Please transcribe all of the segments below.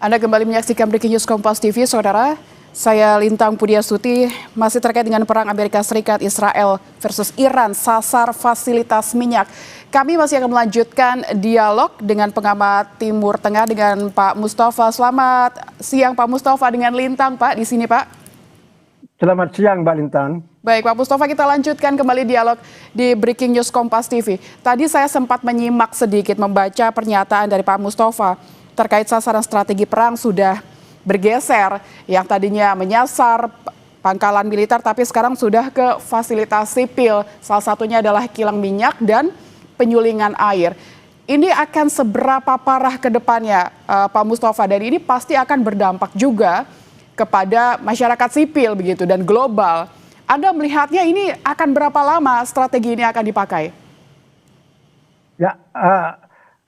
Anda kembali menyaksikan Breaking News Kompas TV, Saudara. Saya Lintang Pudiastuti, masih terkait dengan perang Amerika Serikat Israel versus Iran, sasar fasilitas minyak. Kami masih akan melanjutkan dialog dengan pengamat Timur Tengah dengan Pak Mustafa. Selamat siang Pak Mustafa, dengan Lintang Pak di sini Pak. Selamat siang Mbak Lintang. Baik Pak Mustafa, kita lanjutkan kembali dialog di Breaking News Kompas TV. Tadi saya sempat menyimak sedikit, membaca pernyataan dari Pak Mustafa terkait sasaran strategi perang sudah bergeser, yang tadinya menyasar pangkalan militer tapi sekarang sudah ke fasilitas sipil. Salah satunya adalah kilang minyak dan penyulingan air. Ini akan seberapa parah ke depannya Pak Mustafa, dan ini pasti akan berdampak juga kepada masyarakat sipil begitu dan global. Anda melihatnya ini akan berapa lama strategi ini akan dipakai? Ya,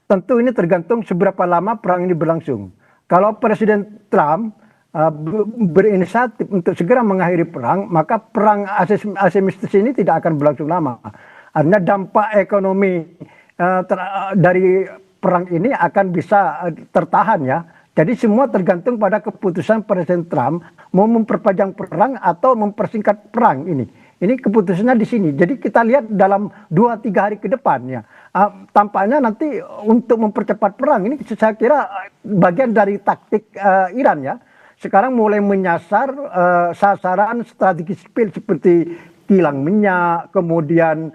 tentu ini tergantung seberapa lama perang ini berlangsung. Kalau Presiden Trump berinisiatif untuk segera mengakhiri perang, maka perang asimetris ini tidak akan berlangsung lama. Artinya dampak ekonomi dari perang ini akan bisa tertahan ya. Jadi semua tergantung pada keputusan Presiden Trump mau memperpanjang perang atau mempersingkat perang ini. Ini keputusannya di sini. Jadi kita lihat dalam 2-3 hari ke depan ya. Tampaknya nanti untuk mempercepat perang ini saya kira bagian dari taktik Iran ya. Sekarang mulai menyasar sasaran strategi sipil seperti kilang minyak, kemudian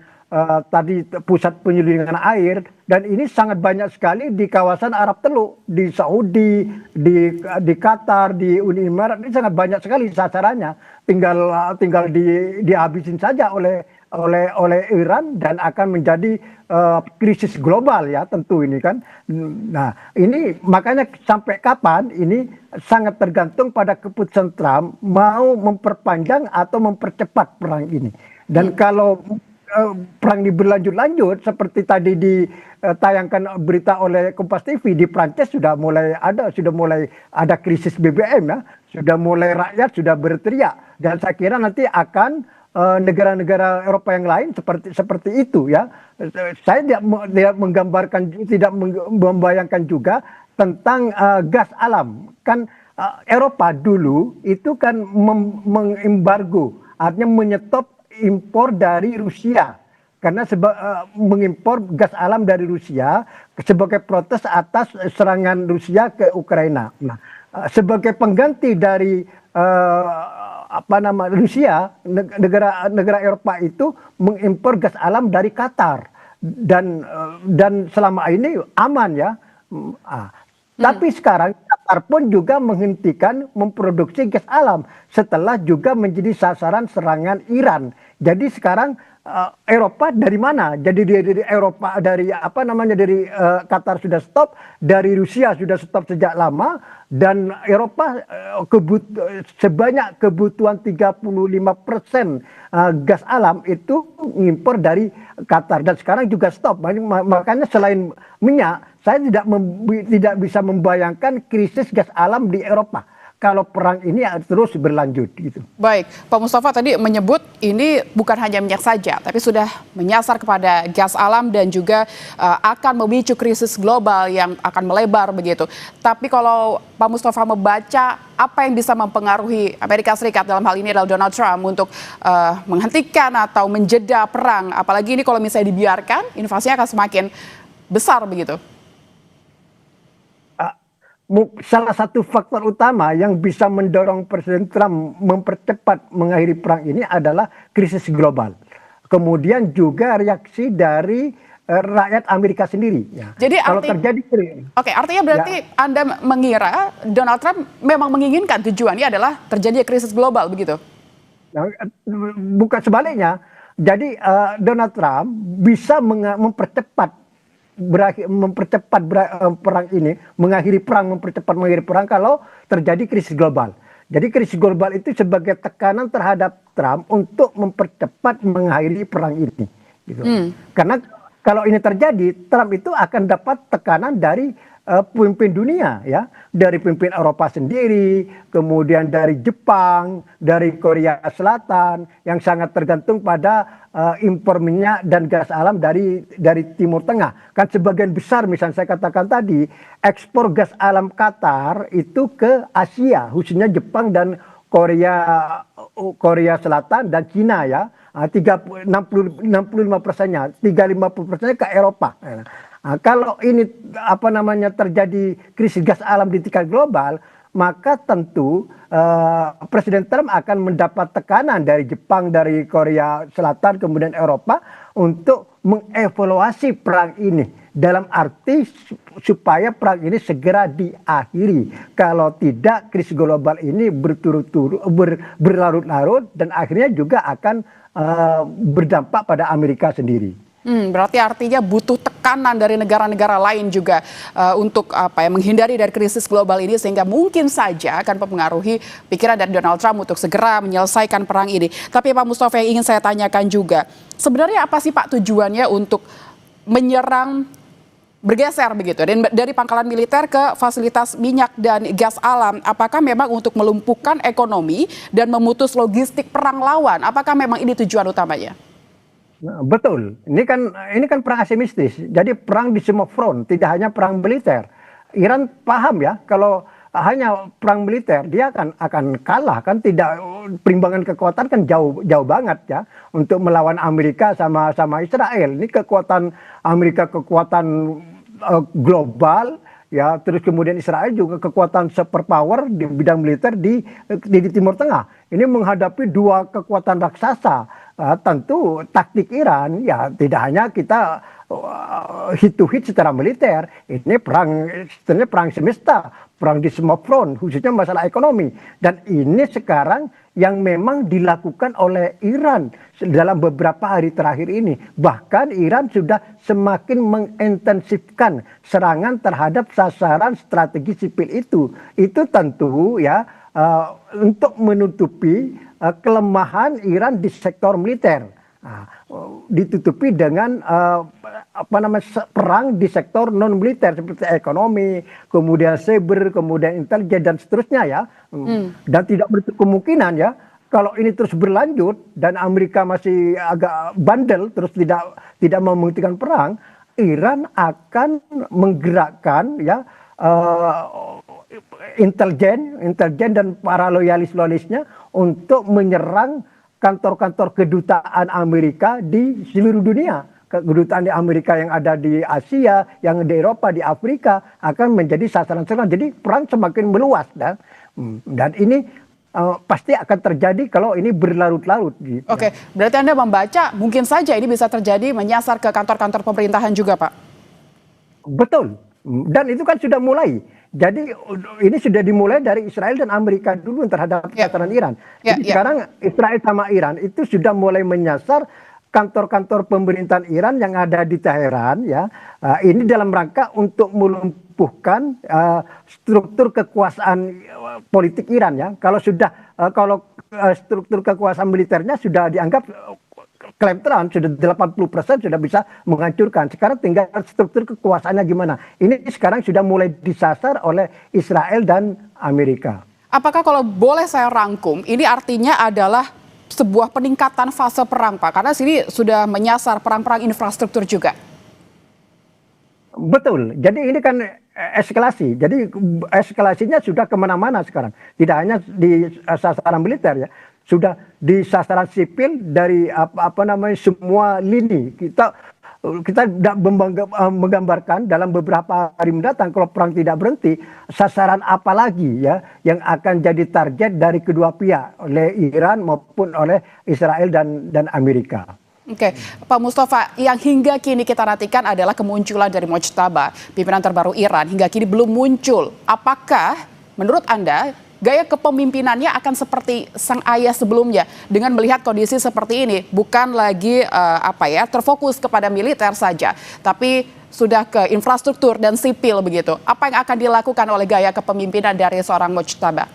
tadi pusat penyulingan air, dan ini sangat banyak sekali di kawasan Arab Teluk, di Saudi, di Qatar, di Uni Emirat. Ini sangat banyak sekali sasarannya. Tinggal dihabisin saja oleh Iran dan akan menjadi krisis global ya tentu ini kan. Nah ini makanya sampai kapan ini sangat tergantung pada keputusan Trump mau memperpanjang atau mempercepat perang ini. Dan kalau perang ini berlanjut-lanjut seperti tadi ditayangkan berita oleh Kompas TV, di Prancis sudah mulai ada krisis BBM ya, sudah mulai rakyat sudah berteriak, dan saya kira nanti akan negara-negara Eropa yang lain seperti itu ya. Saya tidak membayangkan juga tentang gas alam. Kan Eropa dulu itu kan mengembargo, artinya menyetop impor dari Rusia karena mengimpor gas alam dari Rusia sebagai protes atas serangan Rusia ke Ukraina. Nah, sebagai pengganti dari Rusia, negara Eropa itu mengimpor gas alam dari Qatar, dan selama ini aman ya. Tapi sekarang Qatar pun juga menghentikan memproduksi gas alam setelah juga menjadi sasaran serangan Iran. Jadi sekarang Eropa dari mana? Jadi dari Eropa dari Qatar sudah stop, dari Rusia sudah stop sejak lama, dan Eropa sebanyak kebutuhan 35% gas alam itu mengimpor dari Qatar, dan sekarang juga stop. Makanya selain minyak, saya tidak bisa membayangkan krisis gas alam di Eropa kalau perang ini terus berlanjut gitu. Baik, Pak Mustafa tadi menyebut ini bukan hanya minyak saja, tapi sudah menyasar kepada gas alam dan juga akan memicu krisis global yang akan melebar begitu. Tapi kalau Pak Mustafa membaca apa yang bisa mempengaruhi Amerika Serikat, dalam hal ini adalah Donald Trump, untuk menghentikan atau menjeda perang, apalagi ini kalau misalnya dibiarkan, invasinya akan semakin besar begitu. Salah satu faktor utama yang bisa mendorong Presiden Trump mempercepat mengakhiri perang ini adalah krisis global. Kemudian juga reaksi dari rakyat Amerika sendiri. Ya. Jadi kalau terjadi, artinya berarti ya, Anda mengira Donald Trump memang menginginkan tujuannya adalah terjadi krisis global begitu? Bukan sebaliknya. Jadi Donald Trump bisa mempercepat perang ini, mempercepat mengakhiri perang kalau terjadi krisis global. Jadi krisis global itu sebagai tekanan terhadap Trump untuk mempercepat mengakhiri perang ini. Gitu. Karena kalau ini terjadi, Trump itu akan dapat tekanan dari pemimpin dunia ya, dari pemimpin Eropa sendiri, kemudian dari Jepang, dari Korea Selatan yang sangat tergantung pada impor minyak dan gas alam dari Timur Tengah. Kan sebagian besar misalnya saya katakan tadi ekspor gas alam Qatar itu ke Asia, khususnya Jepang dan Korea Selatan dan Cina ya. 65%-nya, 50%-nya ke Eropa. Nah, kalau ini terjadi krisis gas alam di tingkat global, maka tentu Presiden Trump akan mendapat tekanan dari Jepang, dari Korea Selatan, kemudian Eropa untuk mengevaluasi perang ini dalam arti supaya perang ini segera diakhiri. Kalau tidak, krisis global ini berlarut-larut dan akhirnya juga akan berdampak pada Amerika sendiri. Berarti artinya butuh tekanan dari negara-negara lain juga untuk menghindari dari krisis global ini sehingga mungkin saja akan mempengaruhi pikiran dari Donald Trump untuk segera menyelesaikan perang ini. Tapi Pak Mustafa, yang ingin saya tanyakan juga, sebenarnya apa sih Pak tujuannya untuk menyerang, bergeser begitu dari pangkalan militer ke fasilitas minyak dan gas alam? Apakah memang untuk melumpuhkan ekonomi dan memutus logistik perang lawan? Apakah memang ini tujuan utamanya? Nah, betul, ini kan perang asimetris. Jadi perang di semua front, tidak hanya perang militer. Iran paham ya, kalau hanya perang militer dia akan kalah, kan tidak, perimbangan kekuatan kan jauh banget ya untuk melawan Amerika sama Israel. Ini kekuatan Amerika, kekuatan global ya, terus kemudian Israel juga kekuatan superpower di bidang militer di Timur Tengah. Ini menghadapi dua kekuatan raksasa. Tentu taktik Iran ya tidak hanya kita hit to hit secara militer. Ini sebenarnya perang semesta, perang di semua front, khususnya masalah ekonomi. Dan ini sekarang yang memang dilakukan oleh Iran dalam beberapa hari terakhir ini. Bahkan Iran sudah semakin mengintensifkan serangan terhadap sasaran strategi sipil itu. Itu tentu ya untuk menutupi kelemahan Iran di sektor militer. Nah, ditutupi dengan perang di sektor non militer seperti ekonomi, kemudian cyber, kemudian intelijen dan seterusnya ya. Dan tidak menutup kemungkinan ya kalau ini terus berlanjut dan Amerika masih agak bandel terus tidak menghentikan perang, Iran akan menggerakkan ya intelijen dan para loyalis-loyalisnya untuk menyerang kantor-kantor kedutaan Amerika di seluruh dunia. Kedutaan di Amerika yang ada di Asia, yang di Eropa, di Afrika akan menjadi sasaran serangan. Jadi perang semakin meluas dan ini pasti akan terjadi kalau ini berlarut-larut. Gitu. Oke, berarti Anda membaca mungkin saja ini bisa terjadi menyasar ke kantor-kantor pemerintahan juga, Pak? Betul, dan itu kan sudah mulai. Jadi ini sudah dimulai dari Israel dan Amerika dulu terhadap sasaran Iran. Jadi sekarang Israel sama Iran itu sudah mulai menyasar kantor-kantor pemerintahan Iran yang ada di Teheran ya. Ini dalam rangka untuk melumpuhkan struktur kekuasaan politik Iran ya. Kalau struktur kekuasaan militernya sudah dianggap klaim Trump sudah 80% sudah bisa menghancurkan. Sekarang tinggal struktur kekuasaannya gimana. Ini sekarang sudah mulai disasar oleh Israel dan Amerika. Apakah kalau boleh saya rangkum, ini artinya adalah sebuah peningkatan fase perang, Pak? Karena sini sudah menyasar perang-perang infrastruktur juga. Betul. Jadi ini kan eskalasi. Jadi eskalasinya sudah kemana-mana sekarang. Tidak hanya di sasaran militer ya. Sudah di sasaran sipil dari semua lini. Kita menggambarkan dalam beberapa hari mendatang kalau perang tidak berhenti, sasaran apa lagi ya yang akan jadi target dari kedua pihak, oleh Iran maupun oleh Israel dan Amerika. Oke, Pak Mustafa, yang hingga kini kita nantikan adalah kemunculan dari Mojtaba, pimpinan terbaru Iran. Hingga kini belum muncul. Apakah menurut Anda gaya kepemimpinannya akan seperti sang ayah sebelumnya dengan melihat kondisi seperti ini, bukan lagi terfokus kepada militer saja, tapi sudah ke infrastruktur dan sipil begitu. Apa yang akan dilakukan oleh gaya kepemimpinan dari seorang Mojtaba?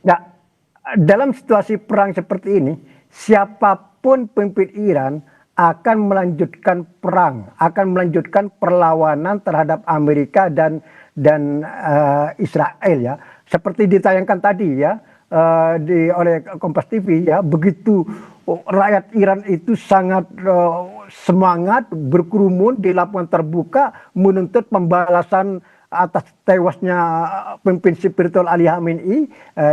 Nah, dalam situasi perang seperti ini, siapapun pemimpin Iran akan melanjutkan perang, akan melanjutkan perlawanan terhadap Amerika dan Israel ya. Seperti ditayangkan tadi ya oleh Kompas TV ya, begitu rakyat Iran itu sangat semangat berkerumun di lapangan terbuka menuntut pembalasan atas tewasnya pemimpin spiritual Ali Khamenei.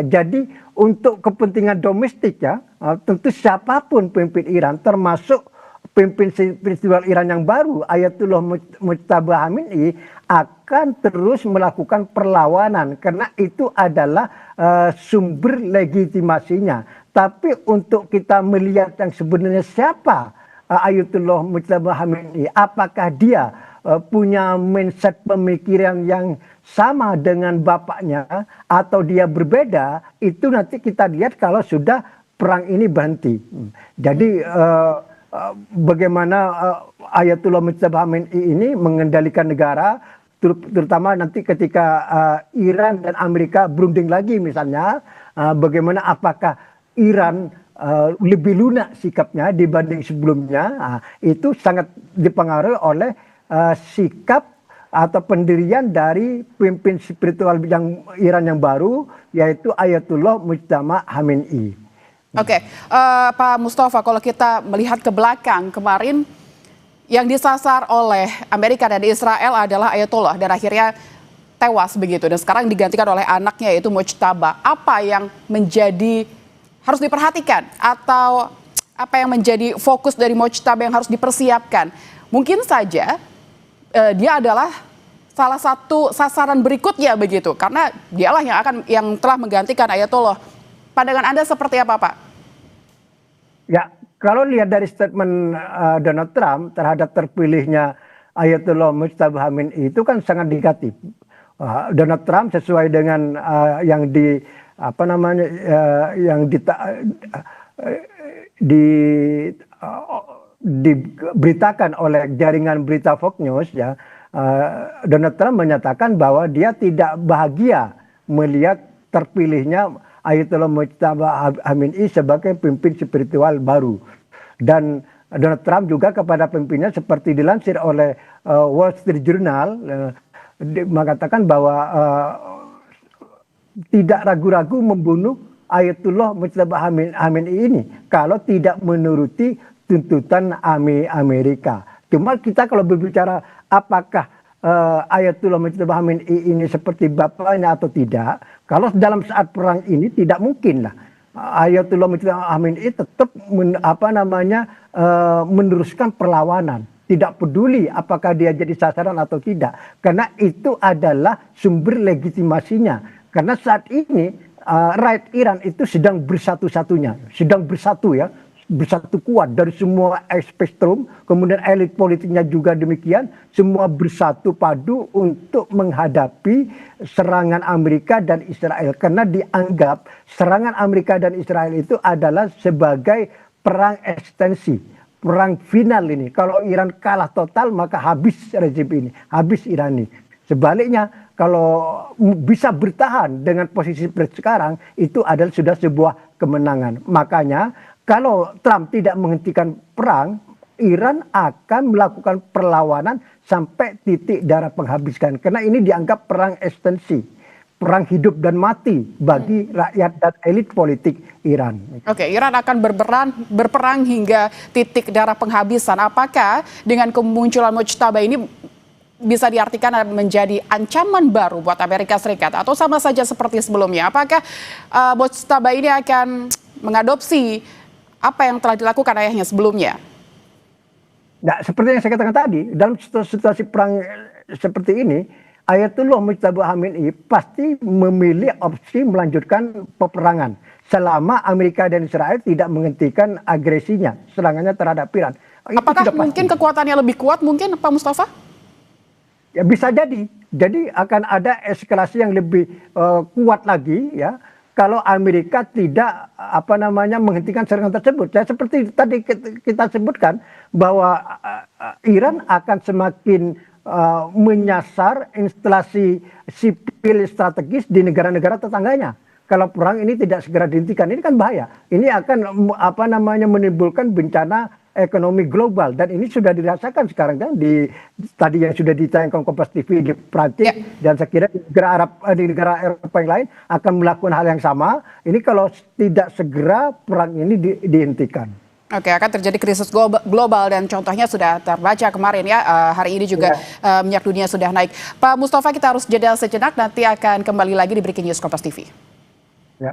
Jadi untuk kepentingan domestik ya, tentu siapapun pemimpin Iran termasuk pemimpin spiritual Iran yang baru Ayatullah Mujtaba Khamenei akan terus melakukan perlawanan karena itu adalah sumber legitimasinya. Tapi untuk kita melihat yang sebenarnya siapa Ayatullah Mujtaba Khamenei, apakah dia punya mindset pemikiran yang sama dengan bapaknya atau dia berbeda, itu nanti kita lihat kalau sudah perang ini berhenti. Jadi bagaimana Ayatullah Mujtaba Khamenei ini mengendalikan negara, terutama nanti ketika Iran dan Amerika berunding lagi misalnya, bagaimana apakah Iran lebih lunak sikapnya dibanding sebelumnya, itu sangat dipengaruhi oleh sikap atau pendirian dari pemimpin spiritual yang Iran yang baru, yaitu Ayatullah Mujtaba Khamenei. Oke, Pak Mustafa, kalau kita melihat ke belakang kemarin yang disasar oleh Amerika dan Israel adalah Ayatollah dan akhirnya tewas begitu. Dan sekarang digantikan oleh anaknya yaitu Mujtaba. Apa yang menjadi harus diperhatikan atau apa yang menjadi fokus dari Mujtaba yang harus dipersiapkan? Mungkin saja dia adalah salah satu sasaran berikutnya begitu, karena dialah yang telah menggantikan Ayatollah. Pandangan Anda seperti apa, Pak? Ya, kalau lihat dari statement Donald Trump terhadap terpilihnya Ayatollah Mujtaba Khamenei itu kan sangat negatif. Donald Trump sesuai dengan yang diberitakan oleh jaringan berita Fox News ya, Donald Trump menyatakan bahwa dia tidak bahagia melihat terpilihnya Ayatollah Mujtaba Khamenei sebagai pemimpin spiritual baru. Dan Donald Trump juga kepada pemimpinnya seperti dilansir oleh Wall Street Journal mengatakan bahwa tidak ragu-ragu membunuh Ayatollah Mujtaba Khamenei ini kalau tidak menuruti tuntutan Amerika. Cuma kita kalau berbicara apakah Ayatullah Mujtaba Khamenei ini seperti bapaknya atau tidak, kalau dalam saat perang ini tidak mungkin lah Ayatullah Mujtaba Khamenei tetap meneruskan perlawanan, tidak peduli apakah dia jadi sasaran atau tidak, karena itu adalah sumber legitimasinya. Karena saat ini rakyat Iran itu sedang bersatu-satunya, sedang bersatu ya, bersatu kuat dari semua spektrum, kemudian elit politiknya juga demikian, semua bersatu padu untuk menghadapi serangan Amerika dan Israel. Karena dianggap serangan Amerika dan Israel itu adalah sebagai perang ekstensi, perang final ini. Kalau Iran kalah total maka habis rezim ini, habis Iran ini. Sebaliknya kalau bisa bertahan dengan posisi sekarang itu adalah sudah sebuah kemenangan. Makanya kalau Trump tidak menghentikan perang, Iran akan melakukan perlawanan sampai titik darah penghabiskan. Karena ini dianggap perang ekstensi, perang hidup dan mati bagi rakyat dan elit politik Iran. Oke, Iran akan berperang hingga titik darah penghabisan. Apakah dengan kemunculan Mujtaba ini bisa diartikan menjadi ancaman baru buat Amerika Serikat atau sama saja seperti sebelumnya? Apakah Mujtaba ini akan mengadopsi apa yang telah dilakukan ayahnya sebelumnya? Nah, seperti yang saya katakan tadi, dalam situasi perang seperti ini, Ayatullah Mujtaba Khamenei pasti memilih opsi melanjutkan peperangan selama Amerika dan Israel tidak menghentikan agresinya, serangannya terhadap Iran. Apakah mungkin kekuatannya lebih kuat mungkin, Pak Mustafa? Ya bisa jadi. Jadi akan ada eskalasi yang lebih kuat lagi ya, kalau Amerika tidak menghentikan serangan tersebut. Ya, seperti tadi kita sebutkan bahwa Iran akan semakin menyasar instalasi sipil strategis di negara-negara tetangganya. Kalau perang ini tidak segera dihentikan, ini kan bahaya. Ini akan menimbulkan bencana ekonomi global, dan ini sudah dirasakan sekarang kan tadi yang sudah ditayangkan Kompas TV di Prancis, dan saya kira di negara Eropa yang lain akan melakukan hal yang sama. Ini kalau tidak segera perang ini dihentikan. Oke, akan terjadi krisis global dan contohnya sudah terbaca kemarin ya. Hari ini juga minyak dunia sudah naik. Pak Mustafa, kita harus jeda sejenak, nanti akan kembali lagi di Breaking News Kompas TV. Ya.